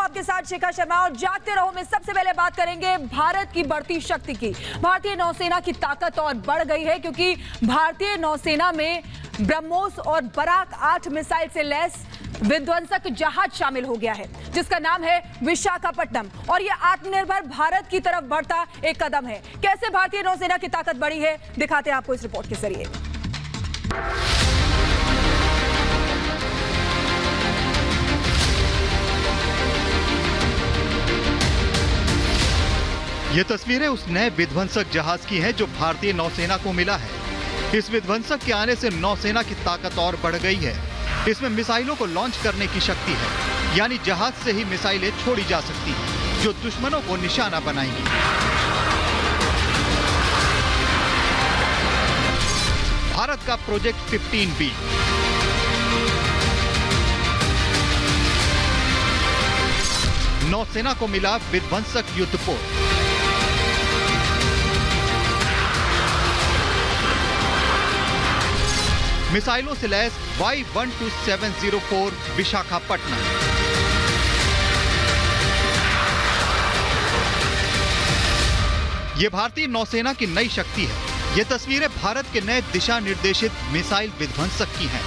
आपके साथ शिखा शर्मा और जागते रहो में सबसे पहले बात करेंगे भारत की बढ़ती शक्ति की। भारतीय नौसेना की ताकत और बढ़ गई है क्योंकि भारतीय नौसेना में ब्रह्मोस और बराक 8 मिसाइल से लैस विध्वंसक जहाज शामिल हो गया है जिसका नाम है विशाखापट्टनम और यह आत्मनिर्भर भारत की तरफ बढ़ता एक कदम है। कैसे भारतीय नौसेना की ताकत बढ़ी है दिखाते हैं आपको इस रिपोर्ट के जरिए। ये तस्वीरें उस नए विध्वंसक जहाज की हैं जो भारतीय नौसेना को मिला है। इस विध्वंसक के आने से नौसेना की ताकत और बढ़ गई है। इसमें मिसाइलों को लॉन्च करने की शक्ति है, यानी जहाज से ही मिसाइलें छोड़ी जा सकती हैं, जो दुश्मनों को निशाना बनाएंगी। भारत का प्रोजेक्ट 15B नौसेना को मिला विध्वंसक युद्धपोत। मिसाइलों से लैस Y-12704 विशाखापट्टनम। ये भारतीय नौसेना की नई शक्ति है। ये तस्वीरें भारत के नए दिशा निर्देशित मिसाइल विध्वंसक की हैं।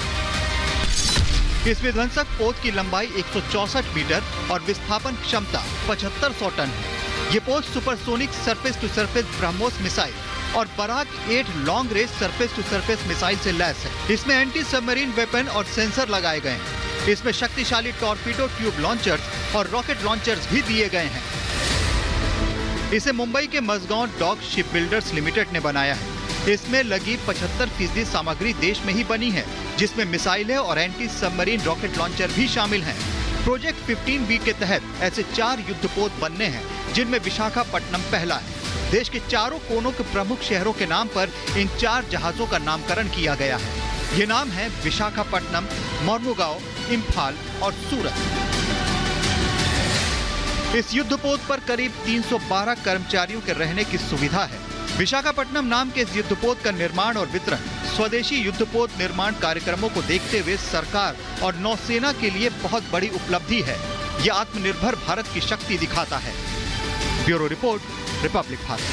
इस विध्वंसक पोत की लंबाई 164 मीटर और विस्थापन क्षमता 7500 टन है। ये पोत supersonic surface to surface BrahMos missile और Barak 8 long range surface to surface missile से लैस है। इसमें एंटी सबमरीन वेपन और सेंसर लगाए गए हैं। इसमें शक्तिशाली टॉर्पीडो ट्यूब लॉन्चर्स और रॉकेट लॉन्चर्स भी दिए गए हैं। इसे मुंबई के Mazagon dock ship builders limited ने बनाया है। इसमें लगी 75% सामग्री देश में ही बनी है, जिसमें मिसाइलें और एंटी सबमरीन रॉकेट लॉन्चर भी शामिल हैं। प्रोजेक्ट 15B के तहत ऐसे 4 युद्धपोत बनने हैं, जिनमें विशाखापट्टनम पहला है। देश के चारों कोनों के प्रमुख शहरों के नाम पर इन 4 जहाजों का नामकरण किया गया है। ये नाम है विशाखापट्टनम, मोर्मुगांव, इम्फाल और सूरत। इस युद्धपोत पर करीब 312 कर्मचारियों के रहने की सुविधा है। विशाखापट्टनम नाम के इस युद्धपोत का निर्माण और वितरण स्वदेशी युद्धपोत निर्माण कार्यक्रमों को देखते हुए सरकार और नौसेना के लिए बहुत बड़ी उपलब्धि है। यह आत्मनिर्भर भारत की शक्ति दिखाता है। Bureau report, Republic Bharat.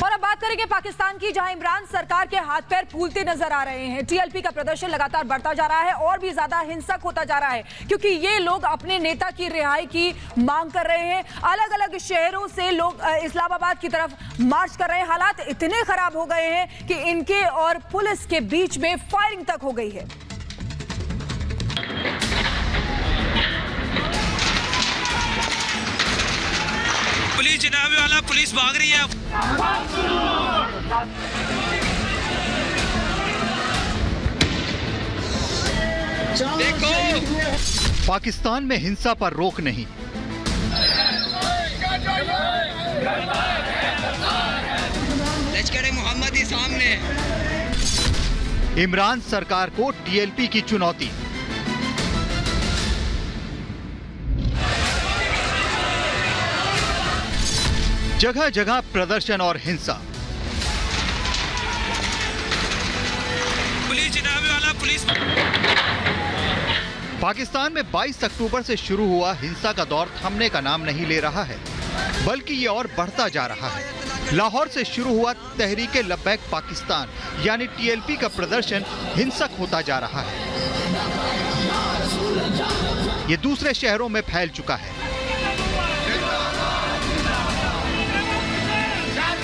और अब बात करेंगे पाकिस्तान की, जहां इमरान सरकार के हाथ पैर फूलते नजर आ रहे हैं। टीएलपी का प्रदर्शन लगातार बढ़ता जा रहा है और भी ज्यादा हिंसक होता जा रहा है क्योंकि ये लोग अपने नेता की रिहाई की मांग कर रहे हैं। अलग अलग शहरों से लोग इस्लामाबाद की तरफ मार्च कर रहे हैं। हालात इतने खराब हो गए हैं कि इनके और पुलिस के बीच में फायरिंग तक हो गई है। पुलिस जनाबे वाला, पुलिस भाग रही है। देखो, पाकिस्तान में हिंसा पर रोक नहीं। लश्कर मोहम्मदी सामने। इमरान सरकार को टीएलपी की चुनौती। जगह जगह प्रदर्शन और हिंसा। पुलिस जनाबे वाला, पुलिस। पाकिस्तान में 22 अक्टूबर से शुरू हुआ हिंसा का दौर थमने का नाम नहीं ले रहा है, बल्कि ये और बढ़ता जा रहा है। लाहौर से शुरू हुआ तहरीके लब्बैक पाकिस्तान यानी टीएलपी का प्रदर्शन हिंसक होता जा रहा है। ये दूसरे शहरों में फैल चुका है।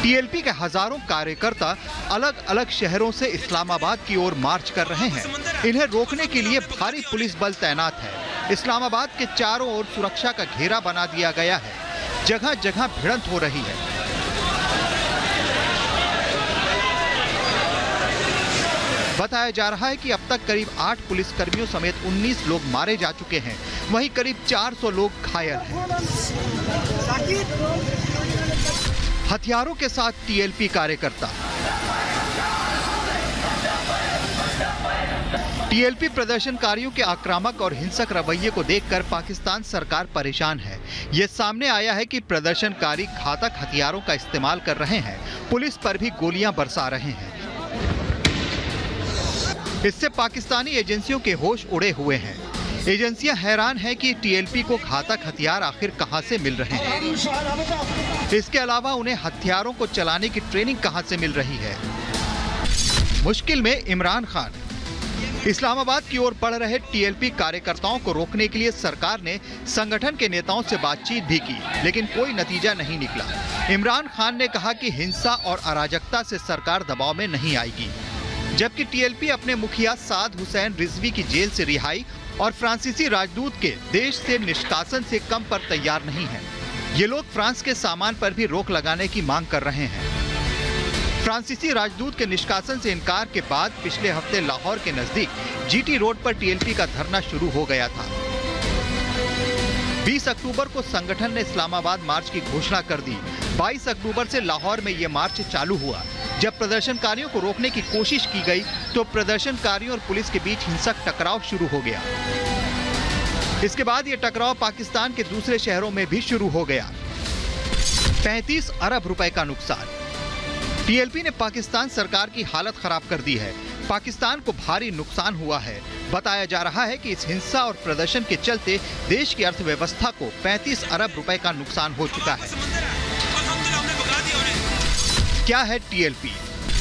टीएलपी के हजारों कार्यकर्ता अलग अलग शहरों से इस्लामाबाद की ओर मार्च कर रहे हैं। इन्हें रोकने के लिए भारी पुलिस बल तैनात है। इस्लामाबाद के चारों ओर सुरक्षा का घेरा बना दिया गया है। जगह जगह भिड़ंत हो रही है। बताया जा रहा है कि अब तक करीब 8 पुलिसकर्मियों समेत 19 लोग मारे जा चुके हैं। वहीं करीब 400 लोग घायल हैं। हथियारों के साथ टीएलपी कार्यकर्ता। टीएलपी प्रदर्शनकारियों के आक्रामक और हिंसक रवैये को देखकर पाकिस्तान सरकार परेशान है। ये सामने आया है कि प्रदर्शनकारी घातक हथियारों का इस्तेमाल कर रहे हैं। पुलिस पर भी गोलियां बरसा रहे हैं। इससे पाकिस्तानी एजेंसियों के होश उड़े हुए हैं। एजेंसियां हैरान हैं कि टीएलपी को घातक हथियार आखिर कहां से मिल रहे हैं। इसके अलावा उन्हें हथियारों को चलाने की ट्रेनिंग कहां से मिल रही है। मुश्किल में इमरान खान। इस्लामाबाद की ओर बढ़ रहे टीएलपी कार्यकर्ताओं को रोकने के लिए सरकार ने संगठन के नेताओं से बातचीत भी की, लेकिन कोई नतीजा नहीं निकला। इमरान खान ने कहा कि हिंसा और अराजकता से सरकार दबाव में नहीं आएगी, जबकि टीएलपी अपने मुखिया साद हुसैन रिजवी की जेल से रिहाई और फ्रांसीसी राजदूत के देश से निष्कासन से कम पर तैयार नहीं है। ये लोग फ्रांस के सामान पर भी रोक लगाने की मांग कर रहे हैं। फ्रांसीसी राजदूत के निष्कासन से इनकार के बाद पिछले हफ्ते लाहौर के नजदीक जीटी रोड पर टीएलपी का धरना शुरू हो गया था। 20 अक्टूबर को संगठन ने इस्लामाबाद मार्च की घोषणा कर दी। 22 अक्टूबर से लाहौर में यह मार्च चालू हुआ। जब प्रदर्शनकारियों को रोकने की कोशिश की गई तो प्रदर्शनकारियों और पुलिस के बीच हिंसक टकराव शुरू हो गया। इसके बाद यह टकराव पाकिस्तान के दूसरे शहरों में भी शुरू हो गया। 35 अरब रुपए का नुकसान। टीएलपी ने पाकिस्तान सरकार की हालत खराब कर दी है। पाकिस्तान को भारी नुकसान हुआ है। बताया जा रहा है कि इस हिंसा और प्रदर्शन के चलते देश की अर्थव्यवस्था को 35 अरब रुपए का नुकसान हो चुका है। क्या है टीएलपी?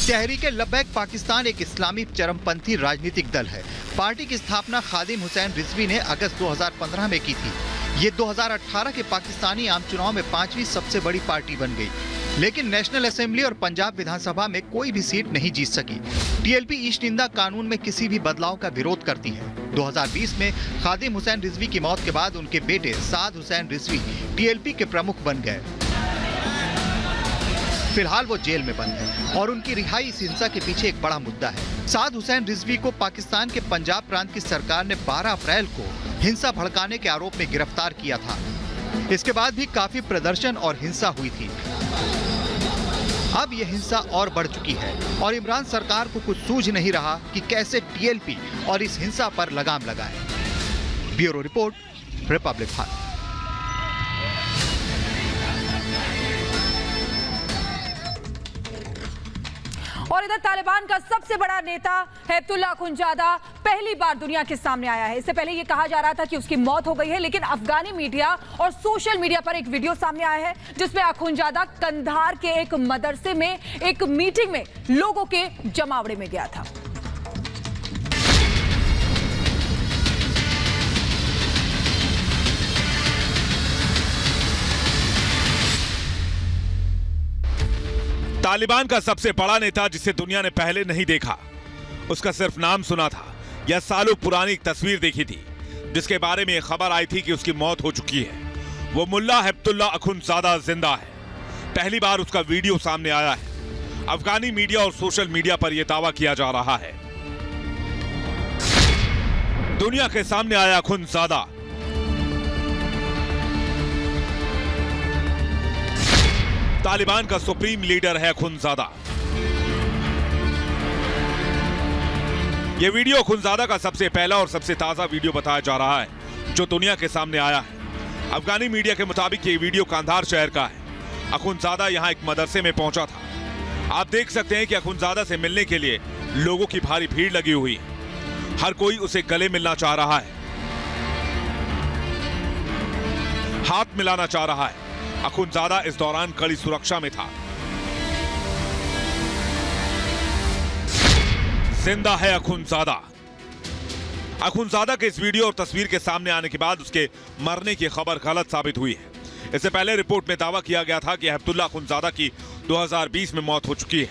तहरीके लब्बैक पाकिस्तान एक इस्लामी चरमपंथी राजनीतिक दल है। पार्टी की स्थापना खादिम हुसैन रिजवी ने अगस्त 2015 में की थी। ये 2018 के पाकिस्तानी आम चुनाव में 5वीं सबसे बड़ी पार्टी बन गई, लेकिन नेशनल असेंबली और पंजाब विधानसभा में कोई भी सीट नहीं जीत सकी। टीएलपी ईस्ट निंदा कानून में किसी भी बदलाव का विरोध करती है। 2020 में खादिम हुसैन रिजवी की मौत के बाद उनके बेटे साद हुसैन रिजवी टीएलपी के प्रमुख बन गए। फिलहाल वो जेल में बंद है और उनकी रिहाई इस हिंसा के पीछे एक बड़ा मुद्दा है। साद हुसैन रिजवी को पाकिस्तान के पंजाब प्रांत की सरकार ने 12 अप्रैल को हिंसा भड़काने के आरोप में गिरफ्तार किया था। इसके बाद भी काफी प्रदर्शन और हिंसा हुई थी। अब यह हिंसा और बढ़ चुकी है और इमरान सरकार को कुछ सूझ नहीं रहा कि कैसे टीएलपी और इस हिंसा पर लगाम लगाए। Bureau report, Republic Bharat. और इधर तालिबान का सबसे बड़ा नेता हैबतुल्लाह अखुंजादा पहली बार दुनिया के सामने आया है। इससे पहले यह कहा जा रहा था कि उसकी मौत हो गई है, लेकिन अफगानी मीडिया और सोशल मीडिया पर एक वीडियो सामने आया है जिसमें अखुंजादा कंधार के एक मदरसे में एक मीटिंग में लोगों के जमावड़े में गया था। तालिबान का सबसे बड़ा नेता जिसे दुनिया ने पहले नहीं देखा, उसका सिर्फ नाम सुना था या सालों पुरानी एक तस्वीर देखी थी जिसके बारे में खबर आई थी कि उसकी मौत हो चुकी है। वो मुल्ला हैबतुल्लाह अखुंजादा जिंदा है। पहली बार उसका वीडियो सामने आया है। अफगानी मीडिया और सोशल मीडिया पर यह दावा किया जा रहा है। दुनिया के सामने आया अखुंजादा। तालिबान का सुप्रीम लीडर है अखुंजादा। यह वीडियो अखुंजादा का सबसे पहला और सबसे ताजा वीडियो बताया जा रहा है जो दुनिया के सामने आया है। अफगानी मीडिया के मुताबिक ये वीडियो कांधार शहर का है। अखुंजादा यहां एक मदरसे में पहुंचा था। आप देख सकते हैं कि अखुंजादा से मिलने के लिए लोगों की भारी भीड़ लगी हुई है। हर कोई उसे गले मिलना चाह रहा है, हाथ मिलाना चाह रहा है। अखुंजादा इस दौरान कड़ी सुरक्षा में था। जिंदा है अखुंजादा। अखुंजादा के इस वीडियो और तस्वीर के सामने आने के बाद उसके मरने की खबर गलत साबित हुई है। इससे पहले रिपोर्ट में दावा किया गया था कि हैबतुल्लाह अखुंजादा की 2020 में मौत हो चुकी है।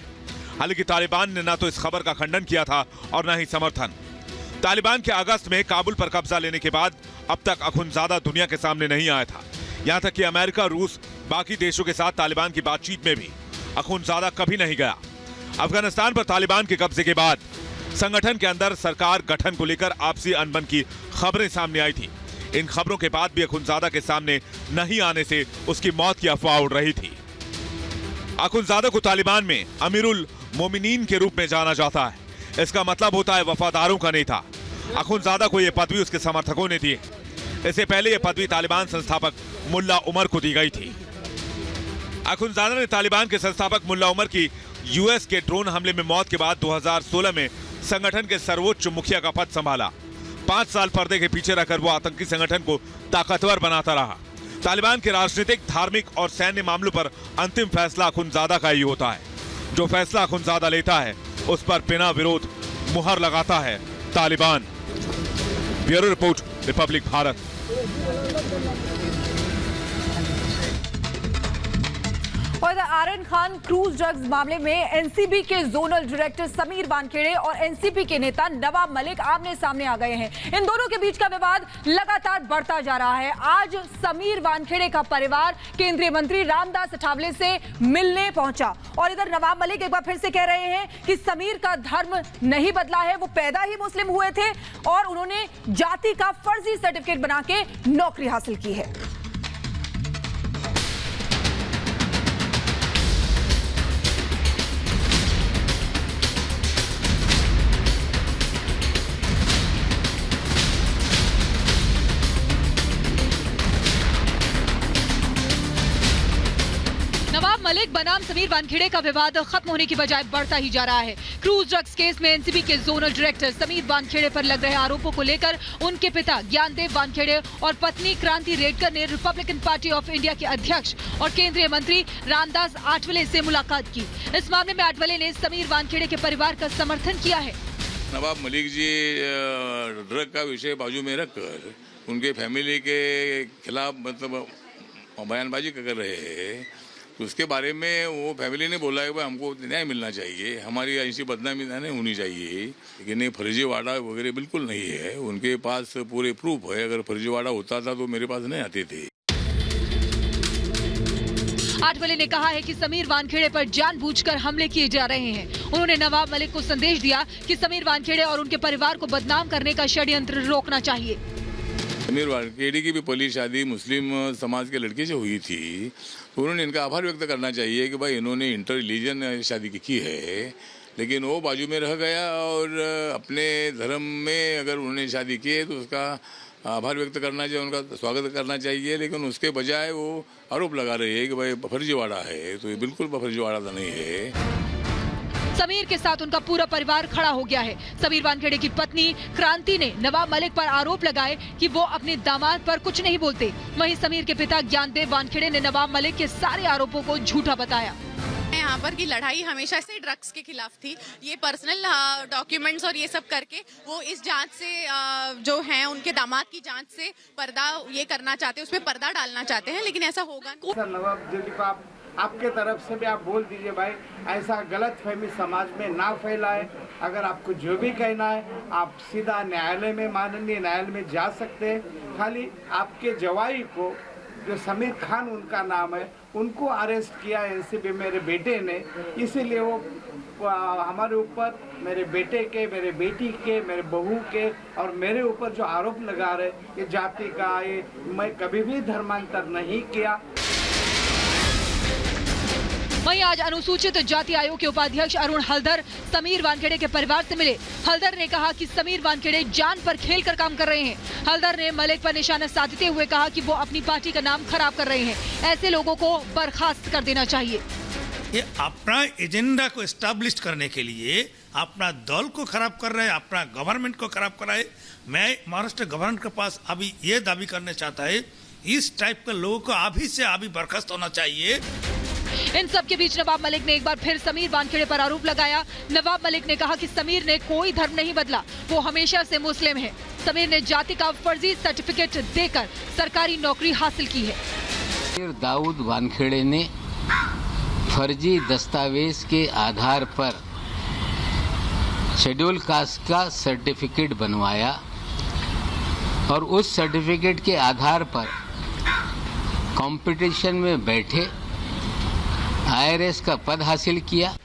हालांकि तालिबान ने न तो इस खबर का खंडन किया था और न ही समर्थन। तालिबान के अगस्त में काबुल पर कब्जा लेने के बाद अब तक अखुंजादा दुनिया के सामने नहीं आया था। यहां तक कि अमेरिका, रूस, बाकी देशों के साथ तालिबान की बातचीत में भी अखुंजादा कभी नहीं गया। अफगानिस्तान पर तालिबान के कब्जे के बाद संगठन के अंदर सरकार गठन को लेकर आपसी अनबन की खबरें सामने आई थी। इन खबरों के बाद भी अखुंजादा के सामने नहीं आने से उसकी मौत की अफवाह उड़ रही थी। अखुंजादा को तालिबान में अमीरुल मोमिनीन के रूप में जाना जाता है। इसका मतलब होता है वफादारों का नेता। अखुंजादा को यह पदवी उसके समर्थकों ने दी है। इससे पहले यह पदवी तालिबान संस्थापक मुल्ला उमर को दी गई थी। अखुंजादा ने तालिबान के संस्थापक मुल्ला उमर की यूएस के ड्रोन हमले में मौत के बाद 2016 में संगठन के सर्वोच्च मुखिया का पद संभाला। 5 साल पर्दे के पीछे रहकर वो आतंकी संगठन को ताकतवर बनाता रहा। तालिबान के राजनीतिक, धार्मिक और सैन्य मामलों पर अंतिम फैसला अखुंज़ादा का ही होता है। जो फैसला अखुंज़ादा लेता है उस पर बिना विरोध मुहर लगाता है Taliban. Bureau report, Republic Bharat. और आर्यन खान क्रूज ड्रग्स मामले में एनसीबी के जोनल डायरेक्टर समीर वानखेड़े और एनसीपी के नेता नवाब मलिक आमने सामने आ गए हैं। इन दोनों के बीच का विवाद लगातार बढ़ता जा रहा है। आज समीर वानखेड़े का परिवार केंद्रीय मंत्री रामदास अठावले से मिलने पहुंचा और इधर नवाब मलिक एक बार फिर से कह रहे हैं कि समीर का धर्म नहीं बदला है, वो पैदा ही मुस्लिम हुए थे और उन्होंने जाति का फर्जी सर्टिफिकेट बना के नौकरी हासिल की है। नवाब मलिक बनाम समीर वानखेड़े का विवाद खत्म होने की बजाय बढ़ता ही जा रहा है। क्रूज ड्रग्स केस में एनसीबी के जोनल डायरेक्टर समीर वानखेड़े पर लग रहे आरोपों को लेकर उनके पिता ज्ञानदेव वानखेड़े और पत्नी क्रांति रेडकर ने रिपब्लिकन पार्टी ऑफ इंडिया के अध्यक्ष और केंद्रीय मंत्री रामदास आठवले से मुलाकात की। इस मामले में आठवले ने समीर वानखेड़े के परिवार का समर्थन किया है। नवाब मलिक जी ड्रग का विषय बाजू में रखकर उनके फैमिली के खिलाफ मतलब बयानबाजी कर रहे हैं, तो उसके बारे में वो फैमिली ने बोला है कि हमको न्याय मिलना चाहिए, हमारी ऐसी बदनामी नहीं होनी चाहिए। लेकिन ये फर्जीवाड़ा वगैरह बिल्कुल नहीं है, उनके पास पूरे प्रूफ है। अगर फर्जीवाड़ा होता था तो मेरे पास नहीं आते थे। आठवले ने कहा है कि समीर वानखेड़े पर जानबूझकर हमले किए जा रहे हैं। उन्होंने नवाब मलिक को संदेश दिया कि समीर वानखेड़े और उनके परिवार को बदनाम करने का षड्यंत्र रोकना चाहिए। समीर वानखेड़े की भी पहली शादी मुस्लिम समाज के लड़के से हुई थी, तो उन्होंने इनका आभार व्यक्त करना चाहिए कि भाई इन्होंने इंटर रिलीजन शादी की है, लेकिन वो बाजू में रह गया और अपने धर्म में अगर उन्होंने शादी की है तो उसका आभार व्यक्त करना चाहिए, उनका स्वागत करना चाहिए। लेकिन उसके बजाय वो आरोप लगा रहे हैं कि भाई फर्जीवाड़ा है, तो ये बिल्कुल फर्जीवाड़ा तो नहीं है। समीर के साथ उनका पूरा परिवार खड़ा हो गया है। समीर वानखेड़े की पत्नी क्रांति ने नवाब मलिक पर आरोप लगाए कि वो अपने दामाद पर कुछ नहीं बोलते। वहीं समीर के पिता ज्ञानदेव वानखेड़े ने नवाब मलिक के सारे आरोपों को झूठा बताया। यहाँ पर की लड़ाई हमेशा से ड्रग्स के खिलाफ थी। ये पर्सनल डॉक्यूमेंट्स और ये सब करके वो इस जांच से जो हैं उनके दामाद की जांच से पर्दा ये करना चाहते हैं, उस पर पर्दा डालना चाहते हैं, लेकिन ऐसा होगा नहीं। नवाब जी को आपके तरफ से भी आप बोल दीजिए भाई, ऐसा गलत फहमी समाज में ना फैलाए। अगर आपको जो भी कहना है आप सीधा न्यायालय में, माननीय न्यायालय में जा सकते हैं। खाली आपके जवाई को, जो समीर खान उनका नाम है, उनको अरेस्ट किया एनसीबी मेरे बेटे ने, इसीलिए वो हमारे ऊपर, मेरे बेटे के, मेरे बेटी के, मेरे बहू के और मेरे ऊपर जो आरोप लगा रहे, ये जाति का, ये मैं कभी भी धर्मांतर नहीं किया। वहीं आज अनुसूचित जाति आयोग के उपाध्यक्ष अरुण हल्दर समीर वानखेड़े के परिवार से मिले। हल्दर ने कहा कि समीर वानखेड़े जान पर खेलकर काम कर रहे हैं। हल्दर ने मलिक पर निशाना साधते हुए कहा कि वो अपनी पार्टी का नाम खराब कर रहे हैं, ऐसे लोगों को बर्खास्त कर देना चाहिए। ये अपना एजेंडा को एस्टैब्लिश करने के लिए अपना दल को खराब कर रहे हैं, अपना गवर्नमेंट को खराब कर रहे हैं। मैं महाराष्ट्र गवर्नमेंट के पास अभी ये दावी करना चाहता है, इस टाइप के लोगों को अभी से अभी बर्खास्त होना चाहिए। इन सब के बीच नवाब मलिक ने एक बार फिर समीर वानखेड़े पर आरोप लगाया। नवाब मलिक ने कहा कि समीर ने कोई धर्म नहीं बदला, वो हमेशा से मुस्लिम है। समीर ने जाति का फर्जी सर्टिफिकेट देकर सरकारी नौकरी हासिल की है। दाऊद वानखेड़े ने फर्जी दस्तावेज के आधार पर शेड्यूल कास्ट का सर्टिफिकेट बनवाया और उस सर्टिफिकेट के आधार पर कंपटीशन में बैठे आईआरएस का पद हासिल किया।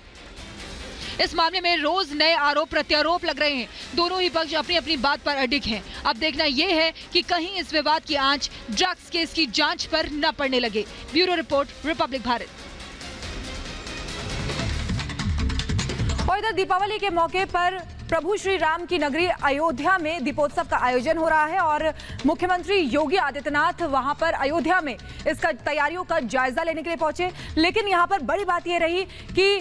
इस मामले में रोज नए आरोप प्रत्यारोप लग रहे हैं। दोनों ही पक्ष अपनी अपनी बात पर अडिग हैं। अब देखना यह है कि कहीं इस विवाद की आंच ड्रग्स केस की जांच पर न पड़ने लगे। Bureau report, Republic Bharat. और इधर दीपावली के मौके पर प्रभु श्री राम की नगरी अयोध्या में दीपोत्सव का आयोजन हो रहा है और मुख्यमंत्री योगी आदित्यनाथ वहां पर अयोध्या में इसका तैयारियों का जायजा लेने के लिए पहुंचे। लेकिन यहां पर बड़ी बात यह रही कि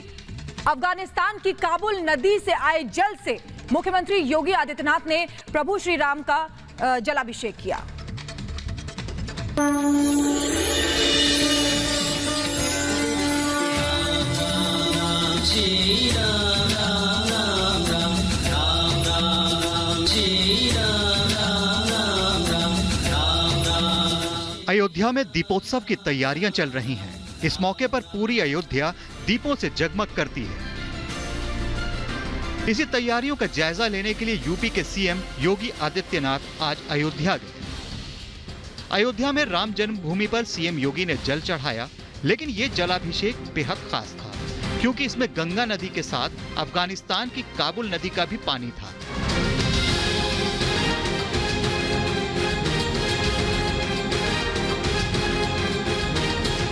अफगानिस्तान की काबुल नदी से आए जल से मुख्यमंत्री योगी आदित्यनाथ ने प्रभु श्री राम का जलाभिषेक किया। अयोध्या में दीपोत्सव की तैयारियां चल रही हैं। इस मौके पर पूरी अयोध्या दीपों से जगमग करती है। इसी तैयारियों का जायजा लेने के लिए यूपी के सीएम योगी आदित्यनाथ आज अयोध्या गए। अयोध्या में राम जन्मभूमि पर सीएम योगी ने जल चढ़ाया, लेकिन ये जलाभिषेक बेहद खास था क्योंकि इसमें गंगा नदी के साथ अफगानिस्तान की काबुल नदी का भी पानी था।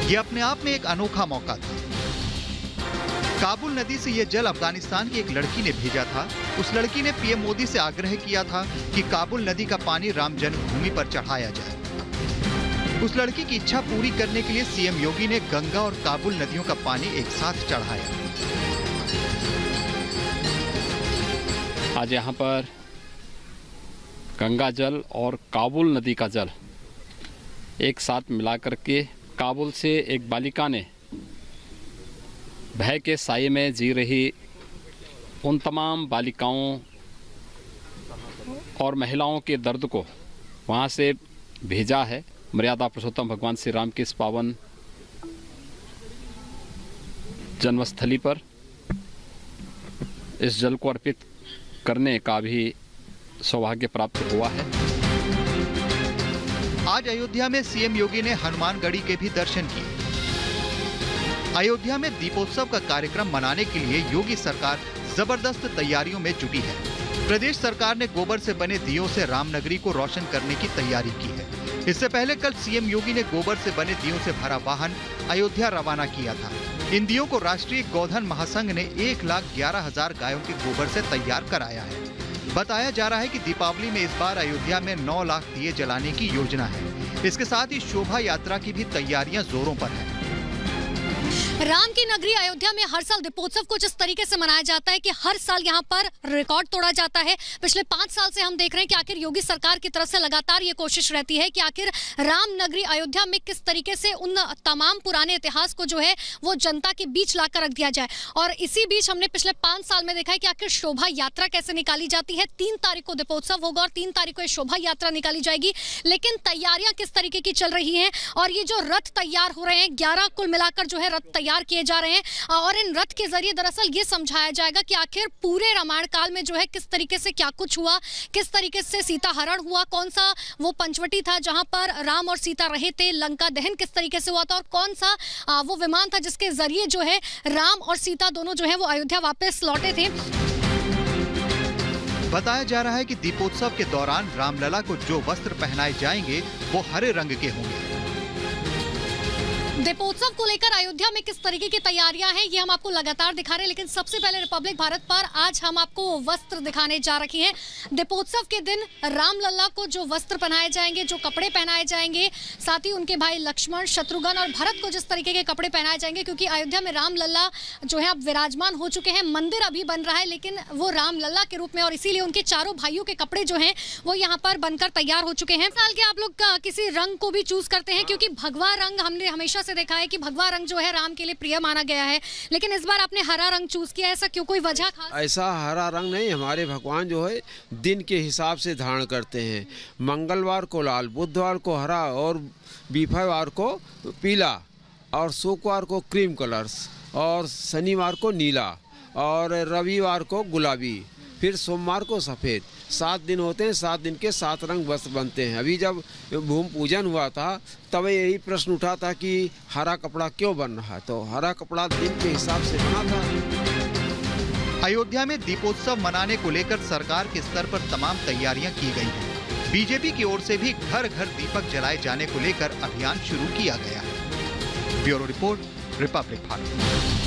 ये अपने आप में एक अनोखा मौका था। काबुल नदी से यह जल अफगानिस्तान की एक लड़की ने भेजा था। उस लड़की ने पीएम मोदी से आग्रह किया था कि काबुल नदी का पानी राम जन्मभूमि पर चढ़ाया जाए। उस लड़की की इच्छा पूरी करने के लिए सीएम योगी ने गंगा और काबुल नदियों का पानी एक साथ चढ़ाया। आज यहाँ पर गंगा जल और काबुल नदी का जल एक साथ मिलाकर के काबुल से एक बालिका ने भय के साये में जी रही उन तमाम बालिकाओं और महिलाओं के दर्द को वहाँ से भेजा है। मर्यादा पुरुषोत्तम भगवान श्री राम की इस पावन जन्मस्थली पर इस जल को अर्पित करने का भी सौभाग्य प्राप्त हुआ है। आज अयोध्या में सीएम योगी ने हनुमानगढ़ी के भी दर्शन किए। अयोध्या में दीपोत्सव का कार्यक्रम मनाने के लिए योगी सरकार जबरदस्त तैयारियों में जुटी है। प्रदेश सरकार ने गोबर से बने दियों से रामनगरी को रोशन करने की तैयारी की है। इससे पहले कल सीएम योगी ने गोबर से बने दियों से भरा वाहन अयोध्या रवाना किया था। इन दियों को राष्ट्रीय गौधन महासंघ ने 1,11,000 गायों के गोबर से तैयार कराया है। बताया जा रहा है कि दीपावली में इस बार अयोध्या में 9 लाख दिए जलाने की योजना है। इसके साथ ही शोभा यात्रा की भी तैयारियां जोरों पर है। राम की नगरी अयोध्या में हर साल दीपोत्सव कुछ इस तरीके से मनाया जाता है कि हर साल यहाँ पर रिकॉर्ड तोड़ा जाता है। पिछले 5 साल से हम देख रहे हैं कि आखिर योगी सरकार की तरफ से लगातार ये कोशिश रहती है कि आखिर राम नगरी अयोध्या में किस तरीके से उन तमाम पुराने इतिहास को जो है वो जनता के बीच लाकर रख दिया जाए। और इसी बीच हमने पिछले 5 साल में देखा है कि आखिर शोभा यात्रा कैसे निकाली जाती है। 3 तारीख को दीपोत्सव होगा और 3 तारीख को शोभा यात्रा निकाली जाएगी। लेकिन तैयारियां किस तरीके की चल रही हैं और ये जो रथ तैयार हो रहे हैं, 11 कुल मिलाकर जो है रथ तैयार किए जा रहे हैं और इन रथ के जरिए दरअसल ये समझाया जाएगा कि आखिर पूरे रामायण काल में जो है किस तरीके से क्या कुछ हुआ, किस तरीके से सीता हरण हुआ, कौन सा वो पंचवटी था जहां पर राम और सीता रहे थे, लंका दहन किस तरीके से हुआ था और कौन सा वो विमान था जिसके जरिए जो है राम और सीता दोनों जो है वो अयोध्या वापस लौटे थे। बताया जा रहा है कि दीपोत्सव के दौरान रामलला को जो वस्त्र पहनाए जाएंगे वो हरे रंग के होंगे। दीपोत्सव को लेकर अयोध्या में किस तरीके की तैयारियां हैं ये हम आपको लगातार दिखा रहे हैं, लेकिन सबसे पहले रिपब्लिक भारत पर आज हम आपको वस्त्र दिखाने जा रखे हैं। दीपोत्सव के दिन रामलला को जो वस्त्र पहनाए जाएंगे, जो कपड़े पहनाए जाएंगे, साथ ही उनके भाई लक्ष्मण, शत्रुघ्न और भरत को जिस तरीके के कपड़े पहनाए जाएंगे, क्योंकि अयोध्या में रामलला जो है अब विराजमान हो चुके हैं। मंदिर अभी बन रहा है लेकिन वो रामलला के रूप में, और इसीलिए उनके चारों भाइयों के कपड़े जो हैं वो यहाँ पर बनकर तैयार हो चुके हैं। साल के आप लोग किसी रंग को भी चूज करते हैं क्योंकि भगवा रंग हमने हमेशा से देखा है कि भगवा रंग जो है राम के लिए प्रिय माना गया है, लेकिन इस बार आपने हरा रंग चूज किया, ऐसा क्यों, कोई वजह खास? ऐसा हरा रंग नहीं, हमारे भगवान जो है दिन के हिसाब से धारण करते हैं। मंगलवार को लाल, बुधवार को हरा और बीफावार को पीला और शुक्रवार को क्रीम कलर्स और शनिवार को नीला और रविवार को गुलाबी, फिर सोमवार को सफ़ेद। 7 दिन होते हैं, 7 दिन के 7 रंग वस्त्र बनते हैं। अभी जब भूमि पूजन हुआ था तब यही प्रश्न उठा था कि हरा कपड़ा क्यों बन रहा है, तो हरा कपड़ा दिन के हिसाब से बना था। अयोध्या में दीपोत्सव मनाने को लेकर सरकार के स्तर पर तमाम तैयारियां की गई हैं। बीजेपी की ओर से भी घर घर दीपक जलाए जाने को लेकर अभियान शुरू किया गया है। Bureau report, Republic Bharat.